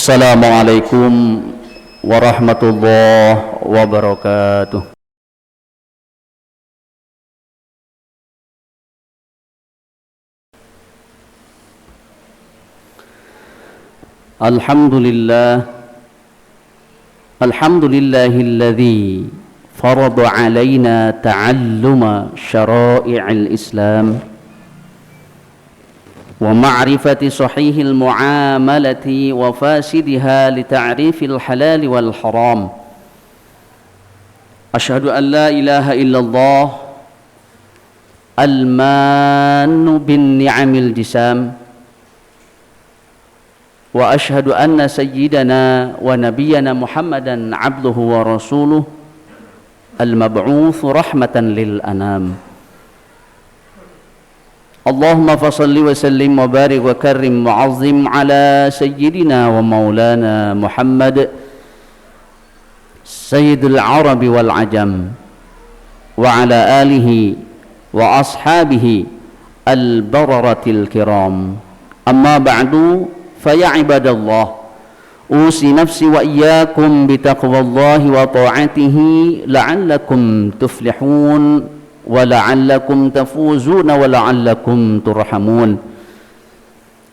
Assalamualaikum warahmatullahi wabarakatuh. Alhamdulillahilladzi farada alaina ta'alluma syara'i'il Islam wa ma'rifati sahihil mu'amalati wa fasidiha li ta'rifil halal wal haram. Asyhadu an la ilaha illallah al-mannu bin ni'amil jisam wa asyhadu anna sayyidana wa nabiyyana Muhammadan abduhu wa rasuluh al-mab'uts rahmatan lil anam. Allahumma fasalli wa sallim wa barik wa karrim wa azim ala sayyidina wa maulana Muhammad sayyidul arabi wal ajam wa ala alihi wa ashabihi al-bararatil kiram. Amma ba'du, faya ibadallah, usi nafsi wa iyyakum bitaqwallahi wa ta'atihi la'allakum tuflihun wa la'allakum tafuzuna wa la'allakum turhamun.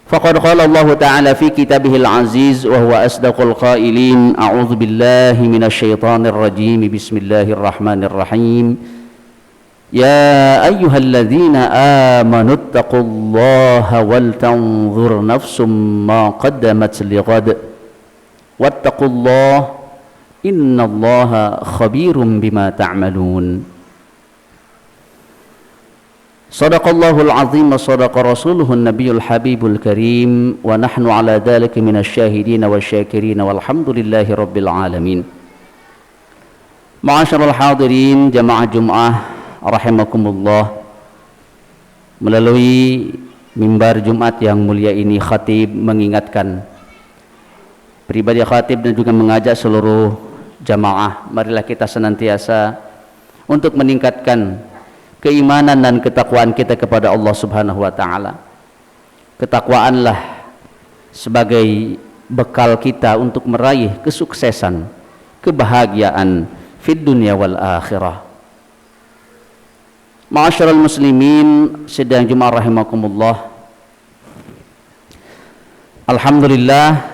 Faqad qala Allah ta'ala fi kitabihil aziz wa huwa asdaqul qailin, a'udzu billahi minasy syaithanir rajim, bismillahirrahmanirrahim. Ya ayyuhalladzina amanu taqullaha wal tanzur nafsum ma qaddamat lighad wattaqullaha innallaha khabirum bima ta'malun. Sadaqallahul azim wa sadaqa rasuluhun nabiyul habibul karim wa nahnu ala dhalika minasy syahidin wasyakirin walhamdulillahi rabbil alamin. Ma'asyiral hadirin jamaah Jumat rahimakumullah, melalui mimbar Jumat yang mulia ini khatib mengingatkan pribadi khatib dan juga mengajak seluruh jamaah, marilah kita senantiasa untuk meningkatkan keimanan dan ketakwaan kita kepada Allah Subhanahu wa taala. Ketakwaanlah sebagai bekal kita untuk meraih kesuksesan, kebahagiaan fid dunya wal akhirah. Ma'asyiral muslimin sidang Jumat rahimakumullah, alhamdulillah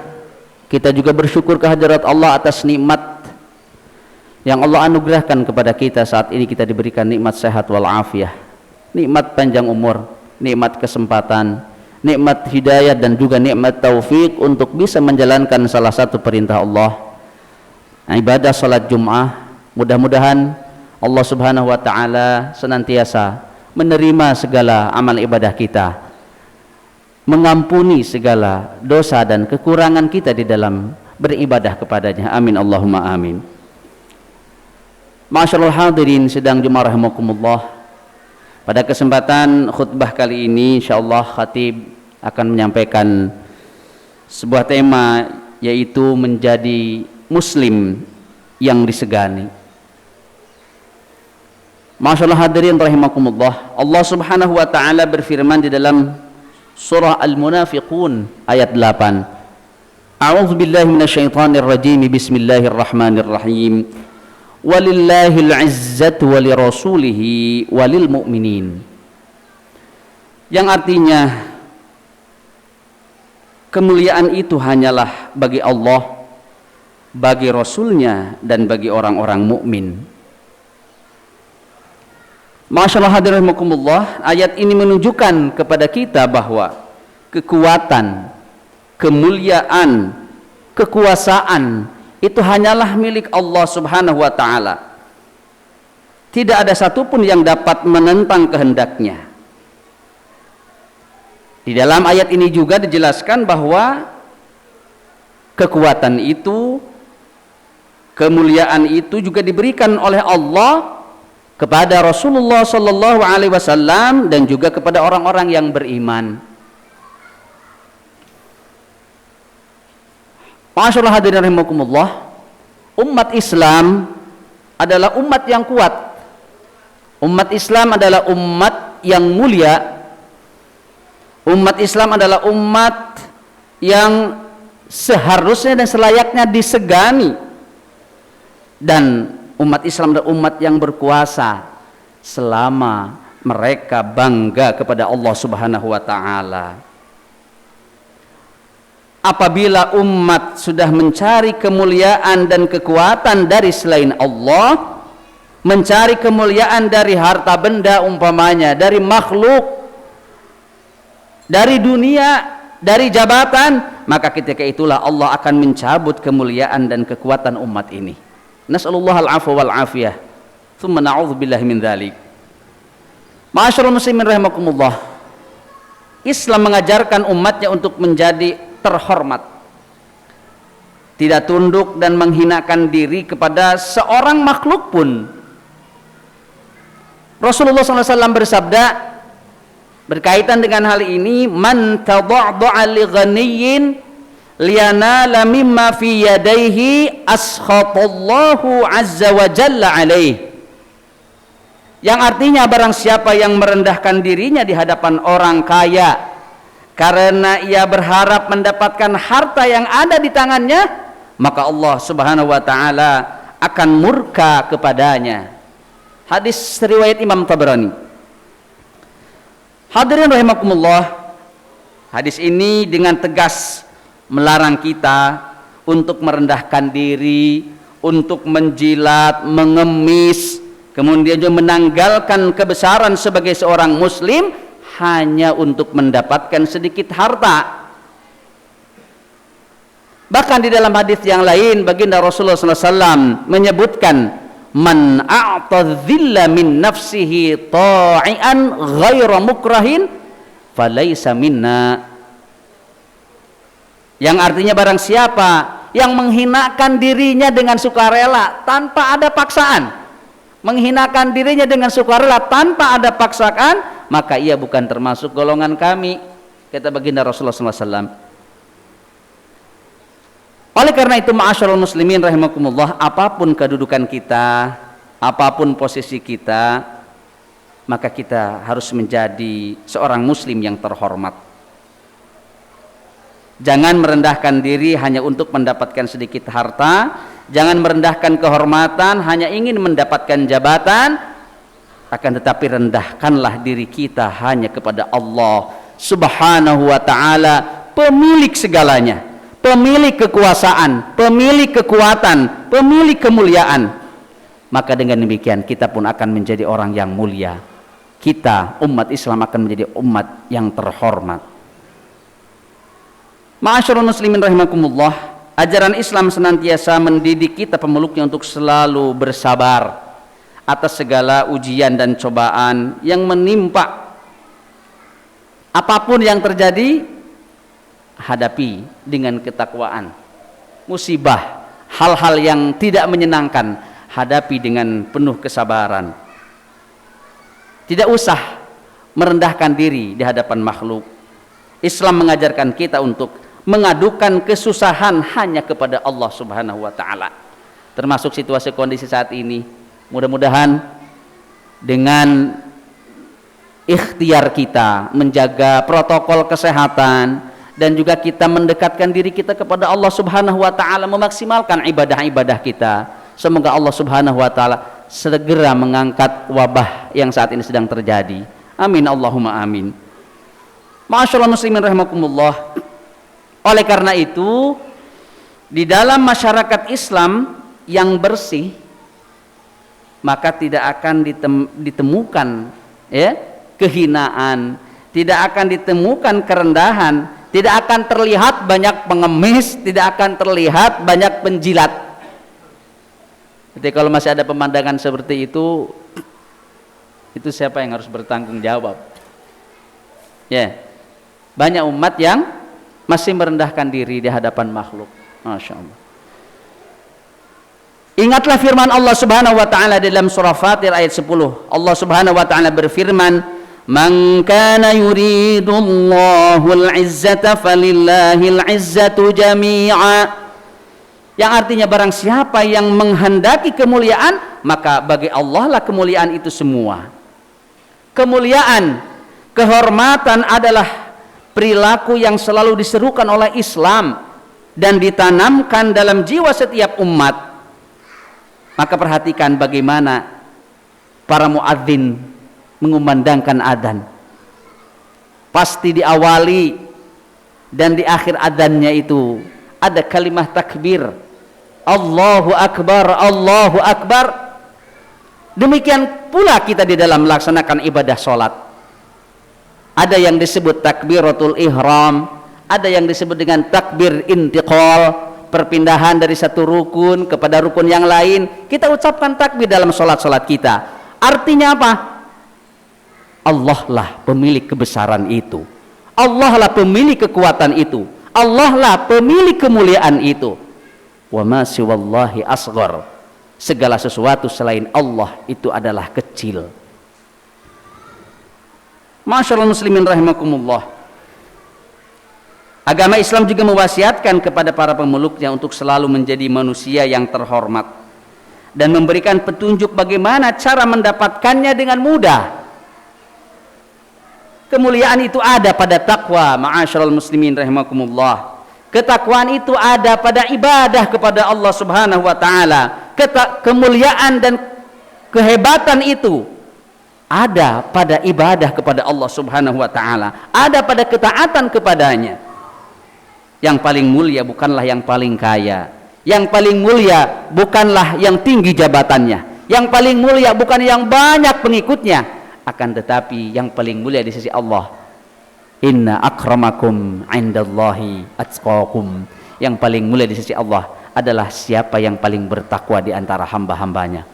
kita juga bersyukur kehadirat Allah atas nikmat yang Allah anugerahkan kepada kita. Saat ini kita diberikan nikmat sehat wal afiyah, nikmat panjang umur, nikmat kesempatan, nikmat hidayah dan juga nikmat taufik untuk bisa menjalankan salah satu perintah Allah, ibadah salat Jum'ah. Mudah-mudahan Allah Subhanahu wa taala senantiasa menerima segala amal ibadah kita, mengampuni segala dosa dan kekurangan kita di dalam beribadah kepadanya. Amin Allahumma amin. Ma'asyiral hadirin sidang Jumat rahimakumullah, pada kesempatan khutbah kali ini insyaallah khatib akan menyampaikan sebuah tema, yaitu menjadi muslim yang disegani. Ma'asyiral hadirin rahimakumullah, Allah Subhanahu wa taala berfirman di dalam surah Al-Munafiqun ayat 8, A'udzu billahi minasyaitonir rajim, bismillahirrahmanirrahim. Walillahil izzatu walirasulihi walil mu'minin. Yang artinya kemuliaan itu hanyalah bagi Allah, bagi Rasulnya dan bagi orang-orang mukmin. Masyaallah hadirin rahimakumullah, ayat ini menunjukkan kepada kita bahwa kekuatan, kemuliaan, kekuasaan itu hanyalah milik Allah Subhanahu wa taala. Tidak ada satupun yang dapat menentang kehendaknya. Di dalam ayat ini juga dijelaskan bahwa kekuatan itu, kemuliaan itu juga diberikan oleh Allah kepada Rasulullah sallallahu alaihi wasallam dan juga kepada orang-orang yang beriman. Masyaallah hadirin rahimakumullah, umat Islam adalah umat yang kuat. Umat Islam adalah umat yang mulia. Umat Islam adalah umat yang seharusnya dan selayaknya disegani, dan umat Islam adalah umat yang berkuasa selama mereka bangga kepada Allah Subhanahu wa taala. Apabila umat sudah mencari kemuliaan dan kekuatan dari selain Allah, mencari kemuliaan dari harta benda umpamanya, dari makhluk, dari dunia, dari jabatan, maka ketika itulah Allah akan mencabut kemuliaan dan kekuatan umat ini. Nas'alullah al-'afwa wal 'afiyah. Tsumma na'udzubillahi min dzalik. Ma'asyiral muslimin rahimakumullah. Islam mengajarkan umatnya untuk menjadi terhormat, tidak tunduk dan menghinakan diri kepada seorang makhluk pun. Rasulullah SAW bersabda berkaitan dengan hal ini, man tada'da'a li ghaniyyin liyanala mimma fi yadayhi askhatallahu azza wa jalla alaih. Yang artinya barang siapa yang merendahkan dirinya di hadapan orang kaya karena ia berharap mendapatkan harta yang ada di tangannya, maka Allah Subhanahu wa taala akan murka kepadanya. Hadis riwayat Imam Tabrani. Hadirin rahimakumullah, hadis ini dengan tegas melarang kita untuk merendahkan diri, untuk menjilat, mengemis, kemudian juga menanggalkan kebesaran sebagai seorang muslim hanya untuk mendapatkan sedikit harta. Bahkan di dalam hadis yang lain baginda Rasulullah SAW menyebutkan, man a'ta dhilla min nafsihi ta'ian ghaira mukrahin falaysa minna. Yang artinya barang siapa yang menghinakan dirinya dengan sukarela tanpa ada paksaan, menghinakan dirinya dengan sukarela tanpa ada paksaan, maka ia bukan termasuk golongan kami, kata baginda Rasulullah SAW. Oleh karena itu, ma'asyiral muslimin rahimakumullah, apapun kedudukan kita, apapun posisi kita, maka kita harus menjadi seorang muslim yang terhormat. Jangan merendahkan diri hanya untuk mendapatkan sedikit harta, jangan merendahkan kehormatan hanya ingin mendapatkan jabatan, akan tetapi rendahkanlah diri kita hanya kepada Allah Subhanahu wa taala, pemilik segalanya, pemilik kekuasaan, pemilik kekuatan, pemilik kemuliaan. Maka dengan demikian kita pun akan menjadi orang yang mulia. Kita umat Islam akan menjadi umat yang terhormat. Ma'asyiral muslimin rahimakumullah, ajaran Islam senantiasa mendidik kita pemeluknya untuk selalu bersabar atas segala ujian dan cobaan yang menimpa. Apapun yang terjadi, hadapi dengan ketakwaan. Musibah, hal-hal yang tidak menyenangkan, hadapi dengan penuh kesabaran. Tidak usah merendahkan diri di hadapan makhluk. Islam mengajarkan kita untuk mengadukan kesusahan hanya kepada Allah Subhanahu wa taala. Termasuk situasi kondisi saat ini, mudah-mudahan dengan ikhtiar kita menjaga protokol kesehatan dan juga kita mendekatkan diri kita kepada Allah Subhanahu wa taala, memaksimalkan ibadah-ibadah kita, semoga Allah Subhanahu wa taala segera mengangkat wabah yang saat ini sedang terjadi. Amin Allahumma amin. Ma'asyiral muslimin rahimakumullah, oleh karena itu di dalam masyarakat Islam yang bersih, maka tidak akan ditemukan kehinaan, tidak akan ditemukan kerendahan, tidak akan terlihat banyak pengemis, tidak akan terlihat banyak penjilat. Jadi kalau masih ada pemandangan seperti itu siapa yang harus bertanggung jawab? Banyak umat yang masih merendahkan diri di hadapan makhluk. Masya Allah. Ingatlah firman Allah Subhanahu wa taala dalam surah Fatir ayat 10. Allah Subhanahu wa taala berfirman, "Man kana yuridullahu al-'izzata falillahil 'izzatu jami'a." Yang artinya barang siapa yang menghendaki kemuliaan, maka bagi Allah lah kemuliaan itu semua. Kemuliaan, kehormatan adalah perilaku yang selalu diserukan oleh Islam. dan ditanamkan dalam jiwa setiap umat, maka perhatikan bagaimana para muadzin mengumandangkan adzan. Pasti diawali dan di akhir adzannya itu ada kalimat takbir, Allahu Akbar, Allahu Akbar. Demikian pula kita di dalam melaksanakan ibadah sholat. Ada yang disebut takbiratul ihram, ada yang disebut dengan takbir intiqal, perpindahan dari satu rukun kepada rukun yang lain. Kita ucapkan takbir dalam sholat-sholat kita. Artinya apa? Allah lah pemilik kebesaran itu, Allah lah pemilik kekuatan itu, Allah lah pemilik kemuliaan itu. Wa ma siwallahi asghar, segala sesuatu selain Allah itu adalah kecil. Masyaallah muslimin rahimakumullah. Agama Islam juga mewasiatkan kepada para pemeluknya untuk selalu menjadi manusia yang terhormat dan memberikan petunjuk bagaimana cara mendapatkannya dengan mudah. Kemuliaan itu ada pada takwa, ma'asyiral muslimin rahimakumullah. Ketakwaan itu ada pada ibadah kepada Allah Subhanahu wa taala. Kemuliaan dan kehebatan itu ada pada ibadah kepada Allah Subhanahu wa taala, ada pada ketaatan kepadanya. Yang paling mulia bukanlah yang paling kaya, yang paling mulia bukanlah yang tinggi jabatannya, yang paling mulia bukan yang banyak pengikutnya, akan tetapi yang paling mulia di sisi Allah, inna akramakum indallahi atqakum. Yang paling mulia di sisi Allah adalah siapa yang paling bertakwa di antara hamba-hambanya.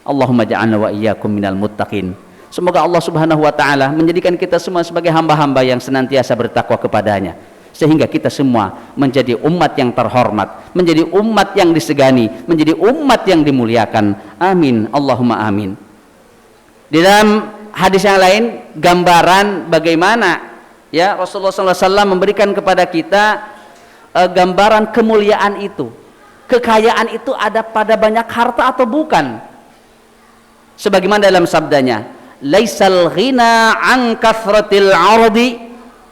Allahumma ja'alna wa iyyakum minal muttaqin. Semoga Allah Subhanahu wa taala menjadikan kita semua sebagai hamba-hamba yang senantiasa bertakwa kepadanya, sehingga kita semua menjadi umat yang terhormat, menjadi umat yang disegani, menjadi umat yang dimuliakan. Amin, Allahumma amin. Di dalam hadis yang lain, gambaran bagaimana ya Rasulullah SAW memberikan kepada kita gambaran kemuliaan itu, kekayaan itu ada pada banyak harta atau bukan. Sebagaimana dalam sabdanya, laisal ghina an kathratil ardi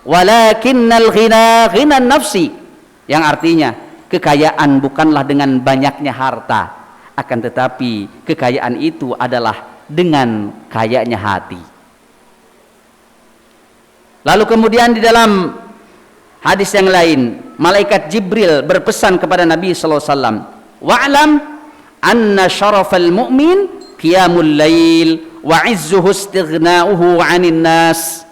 walakinnal ghina ghina nafsi, yang artinya kekayaan bukanlah dengan banyaknya harta, akan tetapi kekayaan itu adalah dengan kayanya hati. Lalu kemudian di dalam hadis yang lain, malaikat Jibril berpesan kepada Nabi sallallahu alaihi wasallam, wa'lam anna syarafal mu'min qiyamul lail wa 'izzuhu istighna'uhu 'anil nas.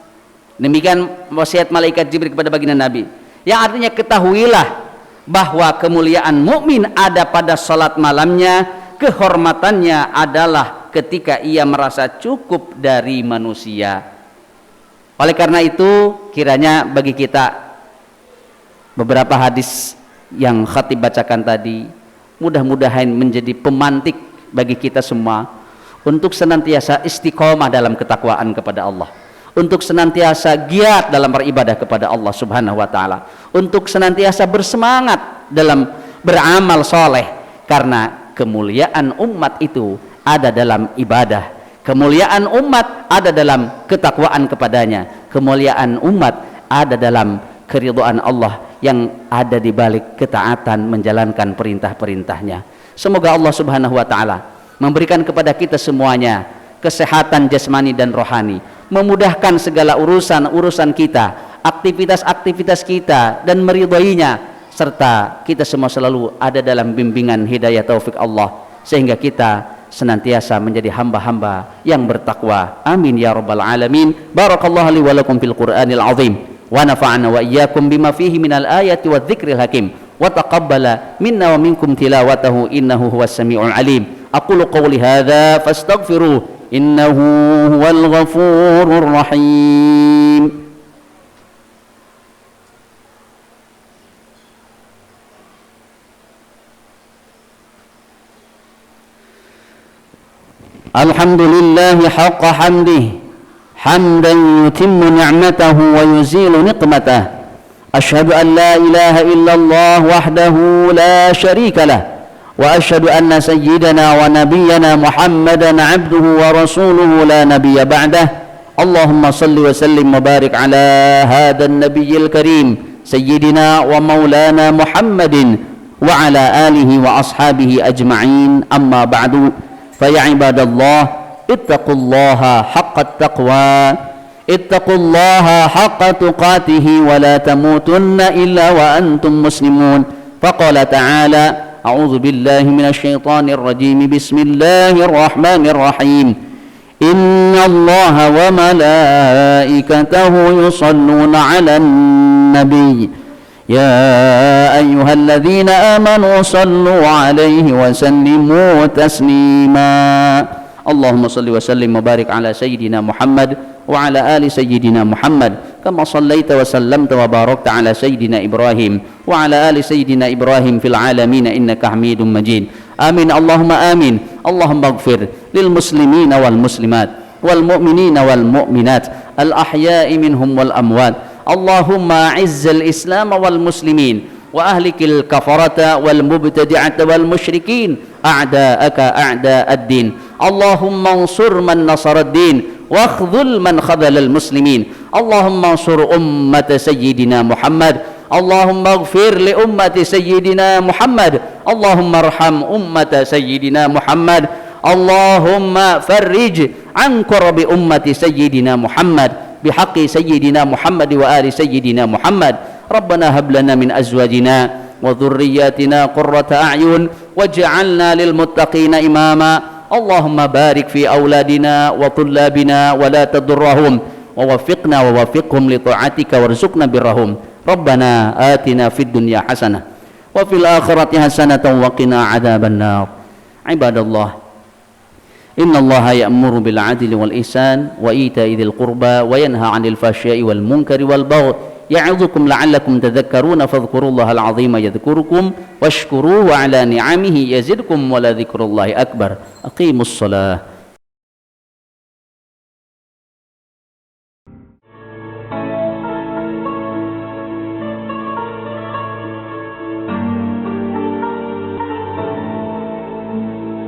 Demikian wasiat malaikat Jibril kepada baginda Nabi, yang artinya ketahuilah bahwa kemuliaan mukmin ada pada salat malamnya, kehormatannya adalah ketika ia merasa cukup dari manusia. Oleh karena itu, kiranya bagi kita beberapa hadis yang khatib bacakan tadi mudah-mudahan menjadi pemantik bagi kita semua untuk senantiasa istiqomah dalam ketakwaan kepada Allah, untuk senantiasa giat dalam beribadah kepada Allah Subhanahu wa taala, untuk senantiasa bersemangat dalam beramal soleh, karena kemuliaan umat itu ada dalam ibadah, kemuliaan umat ada dalam ketakwaan kepadanya, kemuliaan umat ada dalam keridhaan Allah yang ada di balik ketaatan menjalankan perintah-perintahnya. Semoga Allah Subhanahu wa taala memberikan kepada kita semuanya kesehatan jasmani dan rohani, memudahkan segala urusan kita, aktivitas-aktivitas kita, dan meridainya, serta kita semua selalu ada dalam bimbingan hidayah taufik Allah, sehingga kita senantiasa menjadi hamba-hamba yang bertakwa. Amin ya rabbal alamin. Barakallahu li wa lakum fil Qur'anil azim wa nafa'ana wa iyyakum bima fihi minal ayati wadh-dhikril hakim wa taqabbala minna wa minkum tilawatahu innahu huwas samiul alim. Aqulu qawli hadza fastaghfiruh innahu huwal ghafurur rahim. Alhamdulillahi haqqa hamdih hamdan yutimmu ni'matahu wa yuzilu niqmatah. Ashhadu an la ilaha illallah wahdahu la syarika lah, wa ashhadu anna sayyidana wa nabiyyana Muhammadan abduhu wa rasuluhu la nabiyya ba'dah. Allahumma salli wa sallim wa barik ala hadha an-nabiyyil karim سيدنا ومولانا محمد وعلى آله وأصحابه أجمعين. أما بعد، فيا عباد الله اتقوا الله حق التقوى، اتقوا الله حق تقاته ولا تموتن إلا وأنتم مسلمون. فقال تعالى: أعوذ بالله من الشيطان الرجيم، بسم الله الرحمن الرحيم: إن الله وملائكته يصلون على النبي يا أيها الذين آمنوا صلوا عليه وسلموا تسليما. اللهم صل وسلم وبارك على سيدنا محمد وعلى آل سيدنا محمد كما صليت وسلمت وباركت على سيدنا إبراهيم وعلى آل سيدنا إبراهيم في العالمين إنك حميد مجيد. آمين اللهم آمين. اللهم اغفر للمسلمين والمسلمات والمؤمنين والمؤمنات الأحياء منهم والأموات. اللهم أعز الإسلام والمسلمين وأهلك الكفرة والمبتدعة والمشركين أعداءك أعداء الدين. اللهم انصر من نصر الدين واخذل من خذل المسلمين. اللهم انصر أمة سيدنا محمد. اللهم اغفر لأمة سيدنا محمد. اللهم ارحم أمة سيدنا محمد. اللهم فرج عن كرب أمة سيدنا محمد بحق سيدنا محمد وآل سيدنا محمد. ربنا هب لنا من أزواجنا وذرياتنا قرة أعين واجعلنا للمتقين إماما. اللهم بارك في أولادنا وطلابنا ولا تضرهم، ووفقنا ووفقهم لطاعتك وارزقنا برهم. ربنا آتنا في الدنيا حسنة وفي الآخرة حسنة وقنا عذاب النار. عباد الله، إن الله يأمر بالعدل والإحسان وإيتاء ذي القربى وينهى عن الفحشاء والمنكر والبغي يعظكم لعلكم تذكرون. فاذكروا الله العظيم يذكركم واشكروه على نعمه يزدكم ولذكر الله أكبر. أقيموا الصلاة.